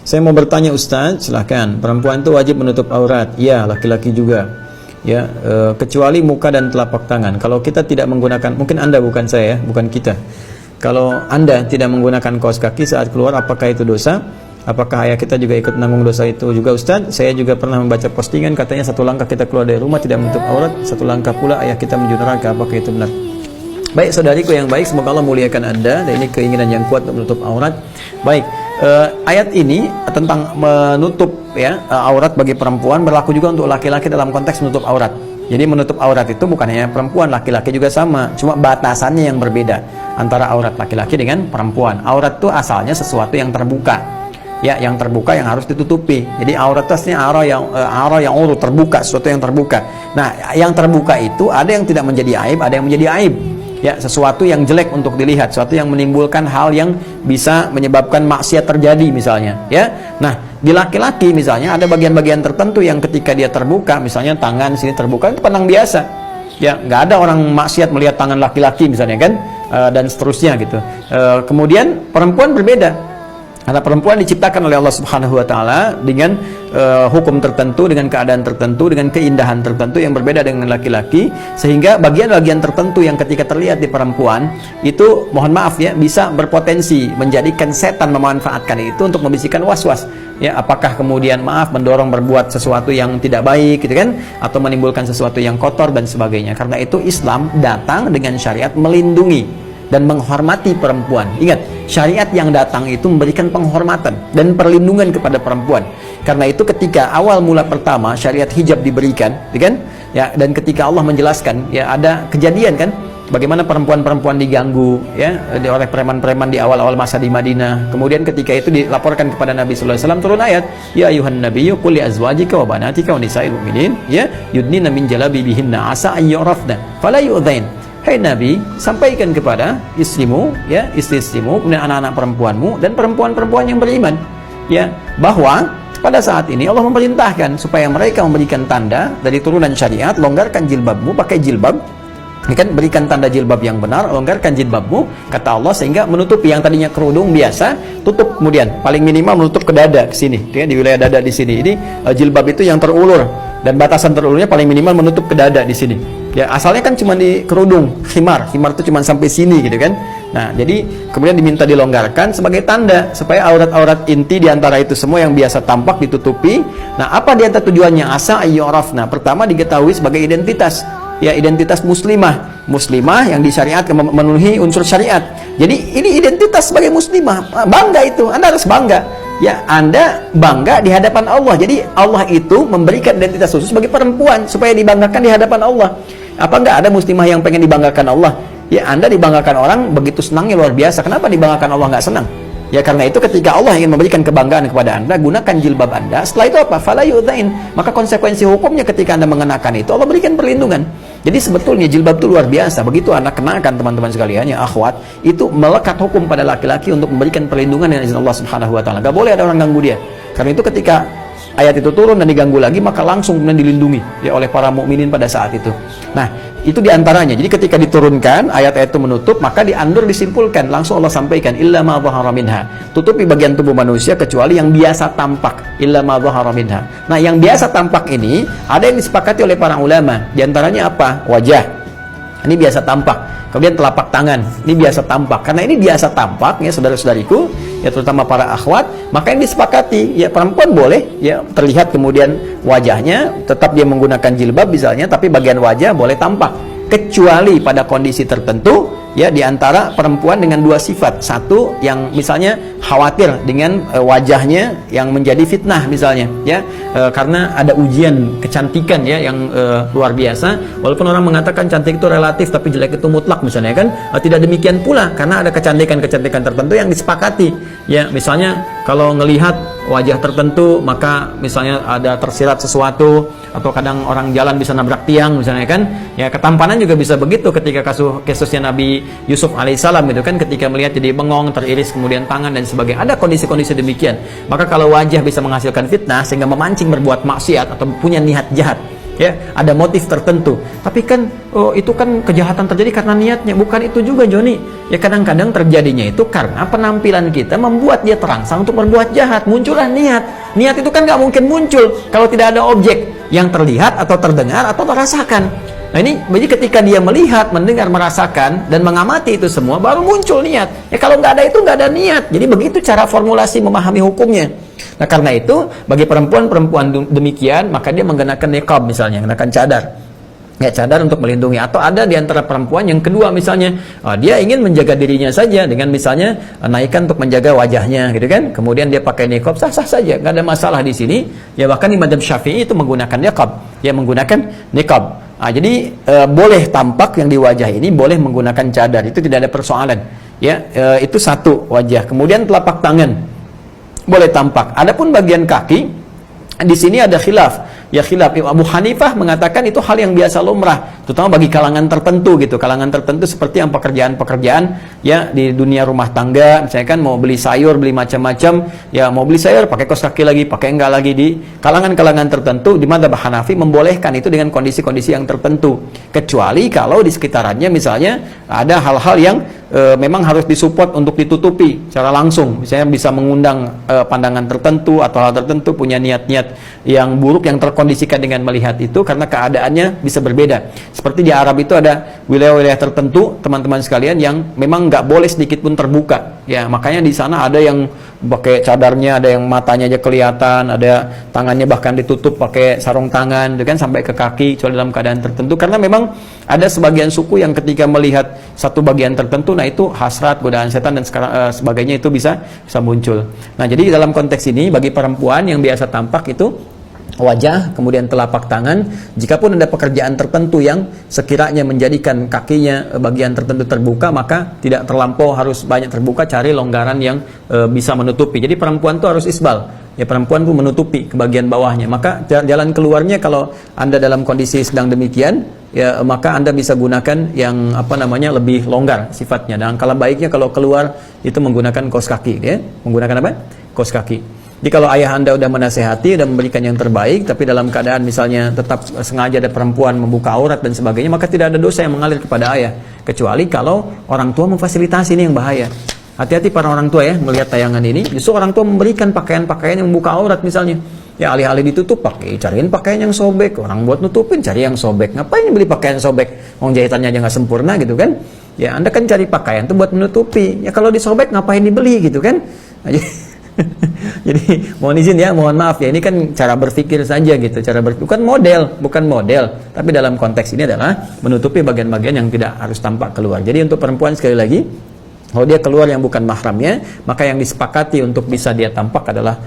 Saya mau bertanya Ustaz, silahkan. Perempuan itu wajib menutup aurat? Ya, laki-laki juga. Ya, kecuali muka dan telapak tangan. Kalau kita tidak menggunakan, mungkin Anda bukan saya, bukan kita. Kalau Anda tidak menggunakan kaos kaki saat keluar, apakah itu dosa? Apakah ayah kita juga ikut menanggung dosa itu juga Ustaz? Saya juga pernah membaca postingan katanya 1 langkah kita keluar dari rumah tidak menutup aurat, 1 langkah pula ayah kita menuju neraka. Apakah itu benar? Baik saudariku yang baik, semoga Allah muliakan Anda. Dan ini keinginan yang kuat untuk menutup aurat. Baik, ayat ini tentang menutup ya aurat bagi perempuan berlaku juga untuk laki-laki dalam konteks menutup aurat. Jadi menutup aurat itu bukan hanya perempuan, laki-laki juga sama. Cuma batasannya yang berbeda antara aurat laki-laki dengan perempuan. Aurat itu asalnya sesuatu yang terbuka. Ya, yang terbuka yang harus ditutupi. Jadi aurat itu arah yang urut terbuka, sesuatu yang terbuka. Nah, yang terbuka itu ada yang tidak menjadi aib, ada yang menjadi aib. Ya, sesuatu yang jelek untuk dilihat, sesuatu yang menimbulkan hal yang bisa menyebabkan maksiat terjadi misalnya, ya. Nah, di laki-laki misalnya ada bagian-bagian tertentu yang ketika dia terbuka, misalnya tangan sini terbuka, itu pandang biasa. Ya, nggak ada orang maksiat melihat tangan laki-laki misalnya kan, dan seterusnya gitu. Kemudian perempuan berbeda. Karena perempuan diciptakan oleh Allah Subhanahu wa taala dengan hukum tertentu, dengan keadaan tertentu, dengan keindahan tertentu yang berbeda dengan laki-laki, sehingga bagian-bagian tertentu yang ketika terlihat di perempuan itu, mohon maaf ya, bisa berpotensi menjadikan setan memanfaatkan itu untuk membisikkan was-was. Ya, apakah kemudian mendorong berbuat sesuatu yang tidak baik gitu kan, atau menimbulkan sesuatu yang kotor dan sebagainya. Karena itu Islam datang dengan syariat melindungi dan menghormati perempuan. Ingat, syariat yang datang itu memberikan penghormatan dan perlindungan kepada perempuan. Karena itu ketika awal mula pertama syariat hijab diberikan, kan? Ya, dan ketika Allah menjelaskan, ya ada kejadian kan, bagaimana perempuan-perempuan diganggu ya oleh preman-preman di awal-awal masa di Madinah. Kemudian ketika itu dilaporkan kepada Nabi sallallahu alaihi wasallam, turun ayat, ya ayuhan nabiyyu qul li azwajika wa banatika wa nisa'il mu'minin ya yudnina min jalabibihinna asa an yu'rafna fala yu'dzain. Hai Nabi, sampaikan kepada istrimu, ya, istri-istrimu, kemudian anak-anak perempuanmu dan perempuan-perempuan yang beriman, ya, bahwa pada saat ini Allah memerintahkan supaya mereka memberikan tanda dari turunan syariat, longgarkan jilbabmu, pakai jilbab, kan, berikan tanda jilbab yang benar, longgarkan jilbabmu, kata Allah, sehingga menutupi yang tadinya kerudung biasa, tutup kemudian, paling minimal menutup ke dada, ke sini, ya, di wilayah dada di sini. Ini jilbab itu yang terulur, dan batasan terulurnya paling minimal menutup ke dada di sini. Ya, asalnya kan cuma di kerudung, khimar itu cuma sampai sini gitu kan. Nah, jadi kemudian diminta dilonggarkan sebagai tanda supaya aurat-aurat inti diantara itu semua yang biasa tampak ditutupi. Nah, apa di antara tujuannya? Asa ayyurafna. Pertama diketahui sebagai identitas. Ya, identitas muslimah yang disyariatkan, memenuhi unsur syariat. Jadi ini identitas sebagai muslimah, bangga itu, Anda harus bangga. Ya, Anda bangga di hadapan Allah. Jadi Allah itu memberikan identitas khusus bagi perempuan supaya dibanggakan di hadapan Allah. Apa enggak ada muslimah yang pengen dibanggakan Allah? Ya, Anda dibanggakan orang begitu senangnya luar biasa. Kenapa dibanggakan Allah nggak senang? Ya, karena itu ketika Allah ingin memberikan kebanggaan kepada Anda, gunakan jilbab Anda. Setelah itu apa? Fala yu'dzain. Maka konsekuensi hukumnya ketika Anda mengenakan itu, Allah berikan perlindungan. Jadi sebetulnya jilbab itu luar biasa. Begitu Anda kenakan, teman-teman sekalian, ya akhwat, itu melekat hukum pada laki-laki untuk memberikan perlindungan dengan izin Allah Subhanahu wa taala. Gak boleh ada orang ganggu dia. Karena itu ketika ayat itu turun dan diganggu lagi, maka langsung kemudian dilindungi ya oleh para mukminin pada saat itu. Nah, itu diantaranya. Jadi ketika diturunkan ayat-ayat itu menutup, maka diandur disimpulkan, langsung Allah sampaikan, illa ma dhahara minha, tutupi bagian tubuh manusia kecuali yang biasa tampak, illa ma dhahara minha. Nah, yang biasa tampak ini ada yang disepakati oleh para ulama. Diantaranya apa? Wajah, ini biasa tampak. Kemudian telapak tangan, ini biasa tampak. Karena ini biasa tampak, ya saudara-saudariku, ya terutama para akhwat, maka yang disepakati, ya perempuan boleh, ya terlihat kemudian wajahnya, tetap dia menggunakan jilbab misalnya, tapi bagian wajah boleh tampak. Kecuali pada kondisi tertentu, ya diantara perempuan dengan dua sifat. Satu, yang misalnya khawatir dengan wajahnya yang menjadi fitnah misalnya, ya karena ada ujian kecantikan ya yang luar biasa. Walaupun orang mengatakan cantik itu relatif, tapi jelek itu mutlak misalnya kan, tidak demikian pula, karena ada kecantikan-kecantikan tertentu yang disepakati. Ya, misalnya kalau ngelihat wajah tertentu, maka misalnya ada tersirat sesuatu, atau kadang orang jalan bisa nabrak tiang misalnya kan, ya ketampanan juga bisa begitu. Ketika kasusnya Nabi Yusuf alaihissalam itu kan, ketika melihat jadi bengong, teriris kemudian tangan dan sebagainya, ada kondisi-kondisi demikian. Maka kalau wajah bisa menghasilkan fitnah sehingga memancing berbuat maksiat atau punya niat jahat, ya, ada motif tertentu. Tapi kan itu kan kejahatan terjadi karena niatnya, bukan itu juga Joni. Ya kadang-kadang terjadinya itu karena penampilan kita membuat dia terangsang untuk berbuat jahat, muncullah niat. Niat itu kan nggak mungkin muncul kalau tidak ada objek yang terlihat atau terdengar atau merasakan. Nah ini, jadi ketika dia melihat, mendengar, merasakan dan mengamati itu semua, baru muncul niat. Ya kalau nggak ada itu nggak ada niat. Jadi begitu cara formulasi memahami hukumnya. Nah karena itu bagi perempuan-perempuan demikian, maka dia menggunakan niqab misalnya, menggunakan cadar. Ya, cadar untuk melindungi. Atau ada di antara perempuan yang kedua misalnya, dia ingin menjaga dirinya saja dengan misalnya naikkan untuk menjaga wajahnya gitu kan. Kemudian dia pakai niqab, sah-sah saja, nggak ada masalah di sini. Ya bahkan di mazhab Syafi'i itu menggunakan niqab, ya menggunakan niqab. Jadi boleh tampak yang di wajah ini, boleh menggunakan cadar, itu tidak ada persoalan. Ya, itu satu wajah. Kemudian telapak tangan boleh tampak. Adapun bagian kaki, di sini ada khilaf. Ya khilaf. Abu Hanifah mengatakan itu hal yang biasa lumrah, terutama bagi kalangan tertentu gitu. Kalangan tertentu seperti yang pekerjaan-pekerjaan ya di dunia rumah tangga, misalnya kan mau beli sayur, beli macam-macam, ya mau beli sayur pakai kaos kaki lagi, pakai enggak lagi. Di kalangan-kalangan tertentu di mazhab Hanafi membolehkan itu dengan kondisi-kondisi yang tertentu. Kecuali kalau di sekitarannya misalnya ada hal-hal yang memang harus disupport untuk ditutupi secara langsung, misalnya bisa mengundang pandangan tertentu atau hal tertentu, punya niat-niat yang buruk yang terkondisikan dengan melihat itu karena keadaannya bisa berbeda. Seperti di Arab itu ada wilayah-wilayah tertentu, teman-teman sekalian, yang memang nggak boleh sedikit pun terbuka. Ya makanya di sana ada yang pakai cadarnya, ada yang matanya aja kelihatan, ada tangannya bahkan ditutup pakai sarung tangan, kan sampai ke kaki, kecuali dalam keadaan tertentu. Karena memang ada sebagian suku yang ketika melihat satu bagian tertentu, nah itu hasrat, godaan setan dan sebagainya itu bisa muncul. Nah jadi dalam konteks ini bagi perempuan yang biasa tampak itu wajah, kemudian telapak tangan. Jikapun ada pekerjaan tertentu yang sekiranya menjadikan kakinya bagian tertentu terbuka, maka tidak terlampau harus banyak terbuka, cari longgaran yang bisa menutupi. Jadi perempuan itu harus isbal. Ya perempuan pun menutupi ke bagian bawahnya. Maka jalan keluarnya kalau Anda dalam kondisi sedang demikian, ya maka Anda bisa gunakan yang lebih longgar sifatnya. Dan kalau baiknya kalau keluar itu menggunakan kaos kaki, ya. Menggunakan apa? Kaos kaki. Jadi kalau ayah Anda sudah menasehati dan memberikan yang terbaik, tapi dalam keadaan misalnya tetap sengaja ada perempuan membuka aurat dan sebagainya, maka tidak ada dosa yang mengalir kepada ayah. Kecuali kalau orang tua memfasilitasi, ini yang bahaya. Hati-hati para orang tua ya, melihat tayangan ini, justru orang tua memberikan pakaian-pakaian yang membuka aurat misalnya. Ya alih-alih ditutup, cariin pakaian yang sobek. Orang buat nutupin, cari yang sobek. Ngapain beli pakaian sobek? Wong jahitannya aja nggak sempurna gitu kan. Ya Anda kan cari pakaian itu buat menutupi. Ya kalau disobek ngapain dibeli gitu kan. Jadi mohon izin ya, mohon maaf ya, ini kan cara berpikir saja gitu, bukan model, tapi dalam konteks ini adalah menutupi bagian-bagian yang tidak harus tampak keluar. Jadi untuk perempuan sekali lagi, kalau dia keluar yang bukan mahramnya, maka yang disepakati untuk bisa dia tampak adalah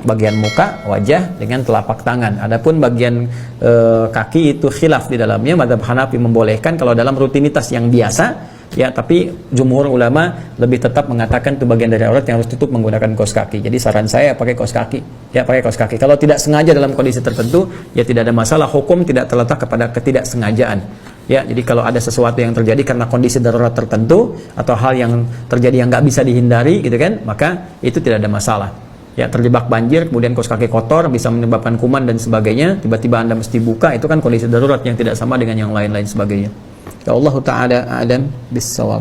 bagian muka, wajah dengan telapak tangan. Adapun bagian kaki itu khilaf di dalamnya. Mazhab Hanafi membolehkan kalau dalam rutinitas yang biasa. Ya, tapi jumhur ulama lebih tetap mengatakan itu bagian dari aurat yang harus tutup menggunakan kaos kaki. Jadi saran saya pakai kaos kaki. Ya, pakai kaos kaki. Kalau tidak sengaja dalam kondisi tertentu, ya tidak ada masalah. Hukum tidak terletak kepada ketidaksengajaan. Ya, jadi kalau ada sesuatu yang terjadi karena kondisi darurat tertentu atau hal yang terjadi yang nggak bisa dihindari, gitu kan, maka itu tidak ada masalah. Ya, terjebak banjir, kemudian kaos kaki kotor, bisa menyebabkan kuman dan sebagainya. Tiba-tiba Anda mesti buka, itu kan kondisi darurat yang tidak sama dengan yang lain-lain sebagainya. Ya Allah Ta'ala a'lam bis-shawab.